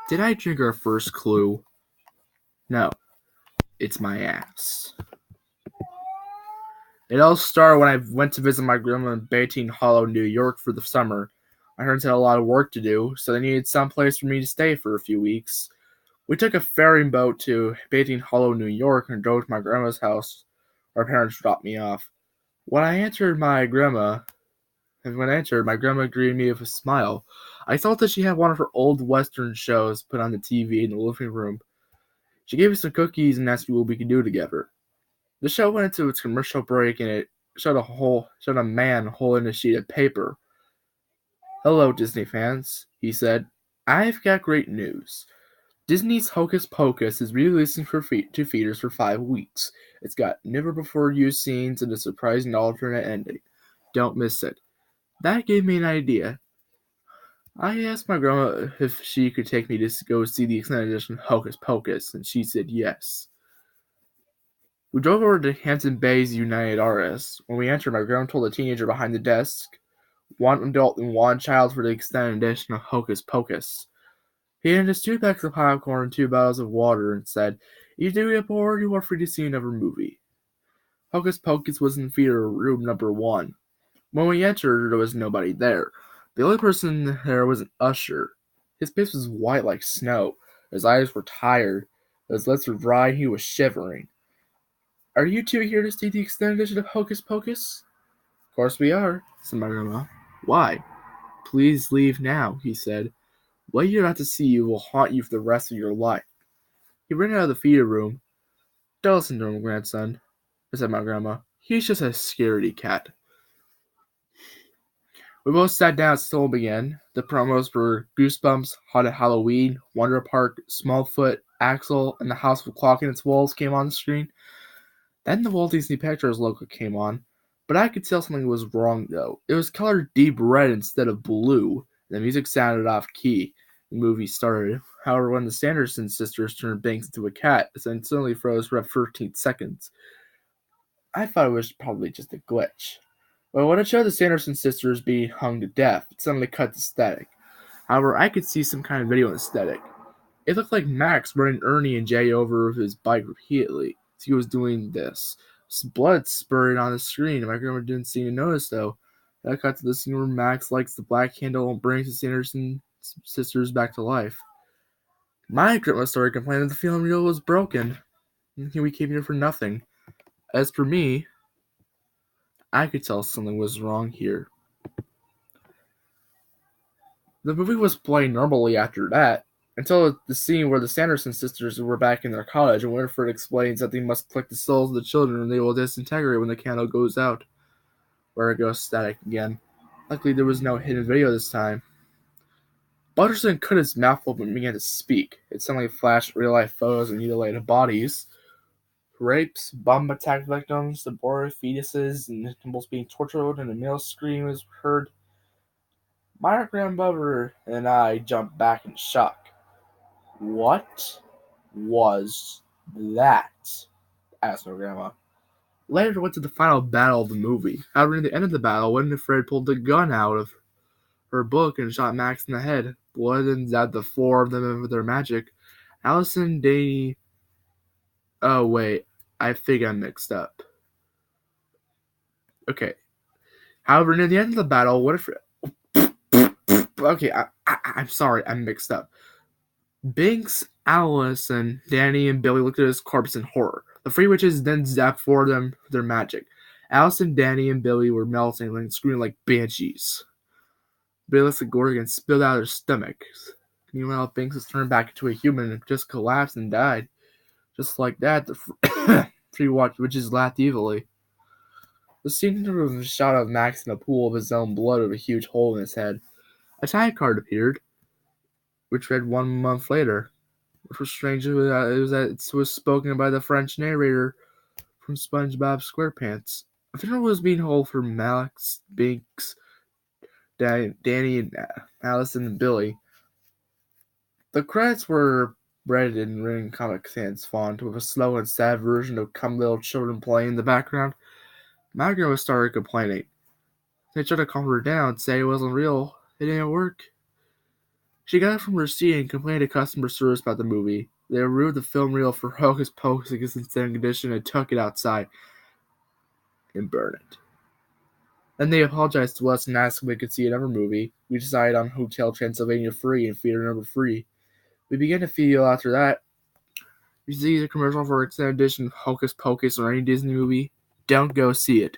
Did I drink our first clue? No, it's my ass. It all started when I went to visit my grandma in Bateen Hollow, New York for the summer. My parents had a lot of work to do, so they needed some place for me to stay for a few weeks. We took a ferry boat to Bateen Hollow, New York, and drove to my grandma's house. Our parents dropped me off. When I entered, my grandma greeted me with a smile. I thought that she had one of her old Western shows put on the TV in the living room. She gave us some cookies and asked me what we could do together. The show went into its commercial break and it showed a man holding a sheet of paper. "Hello, Disney fans," he said. "I've got great news. Disney's Hocus Pocus is releasing to theaters for 5 weeks. It's got never-before-used scenes and a surprising alternate ending. Don't miss it." That gave me an idea. I asked my grandma if she could take me to go see the extended edition of Hocus Pocus, and she said yes. We drove over to Hampton Bays United Artists. When we entered, my grandma told the teenager behind the desk, one adult and one child for the extended edition of Hocus Pocus. He handed us 2 packs of popcorn and 2 bottles of water and said, "If you do get bored, you are free to see another movie." Hocus Pocus was in theater room number 1. When we entered, there was nobody there. The only person there was an usher. His face was white like snow. His eyes were tired. His lips were dry and he was shivering. "Are you two here to see the extended edition of Hocus Pocus?" "Of course we are," said my grandma. "Why?" "Please leave now," he said. "What you're about to see will haunt you for the rest of your life." He ran out of the theater room. "Don't listen to him, grandson," said my grandma. "He's just a scaredy cat." We both sat down as the film began. The promos were Goosebumps, Haunted Halloween, Wonder Park, Smallfoot, Axel, and the House with a Clock in its Walls came on the screen. Then the Walt Disney Pictures logo came on, but I could tell something was wrong though. It was colored deep red instead of blue. The music sounded off key. The movie started. However, when the Sanderson sisters turned Banks into a cat, it suddenly froze for about 13 seconds. I thought it was probably just a glitch. But when it showed the Sanderson sisters being hung to death, it suddenly cut to static. However, I could see some kind of video in static. It looked like Max running Ernie and Jay over his bike repeatedly. He was doing this. Blood spurted on the screen. My grandma didn't seem to notice, though. That cut to the scene where Max lights the black candle and brings the Sanderson sisters back to life. My grandma started complaining that the film reel was broken. We came here for nothing. As for me, I could tell something was wrong here. The movie was playing normally after that, until the scene where the Sanderson sisters were back in their cottage, and Winifred explains that they must collect the souls of the children and they will disintegrate when the candle goes out. Where it goes static again. Luckily, there was no hidden video this time. Butterson cut his mouth open and began to speak. It suddenly flashed real-life photos of mutilated bodies. Rapes, bomb attack victims, aborted fetuses, and animals being tortured, and a male scream was heard. My grandmother and I jumped back in shock. "What was that?" asked my grandma. Later went to the final battle of the movie. However, near the end of the battle, Winifred pulled the gun out of her book and shot Max in the head. Blood and stabbed the 4 of them with their magic. Allison, Danny... Oh, wait. I think I'm mixed up. Okay. However, near the end of the battle, Winifred... Okay, I'm sorry. I'm mixed up. Binks, Allison, Danny, and Billy looked at his corpse in horror. The 3 witches then zapped 4 of them with their magic. Allison, Danny, and Billy were melting and screaming like banshees. Billy let the Gorgon spilled out of their stomachs. Meanwhile, Binks was turned back into a human and just collapsed and died. Just like that, the 3 witches laughed evilly. The scene was a shot of Max in a pool of his own blood with a huge hole in his head. A time card appeared, which read 1 month later. Which was strange, it was spoken by the French narrator from SpongeBob SquarePants. A funeral was being held for Max, Binks, Danny, and Allison, and Billy. The credits were read in written Comic Sans font, with a slow and sad version of "Come Little Children" playing in the background. My grandma started complaining. They tried to calm her down, say it wasn't real. It didn't work. She got up from her seat and complained to customer service about the movie. They removed the film reel for Hocus Pocus against its condition and took it outside and burned it. Then they apologized to us and asked if we could see another movie. We decided on Hotel Transylvania free and theater number 3. We began to feel after that. If you see the commercial for extended edition of Hocus Pocus or any Disney movie, don't go see it.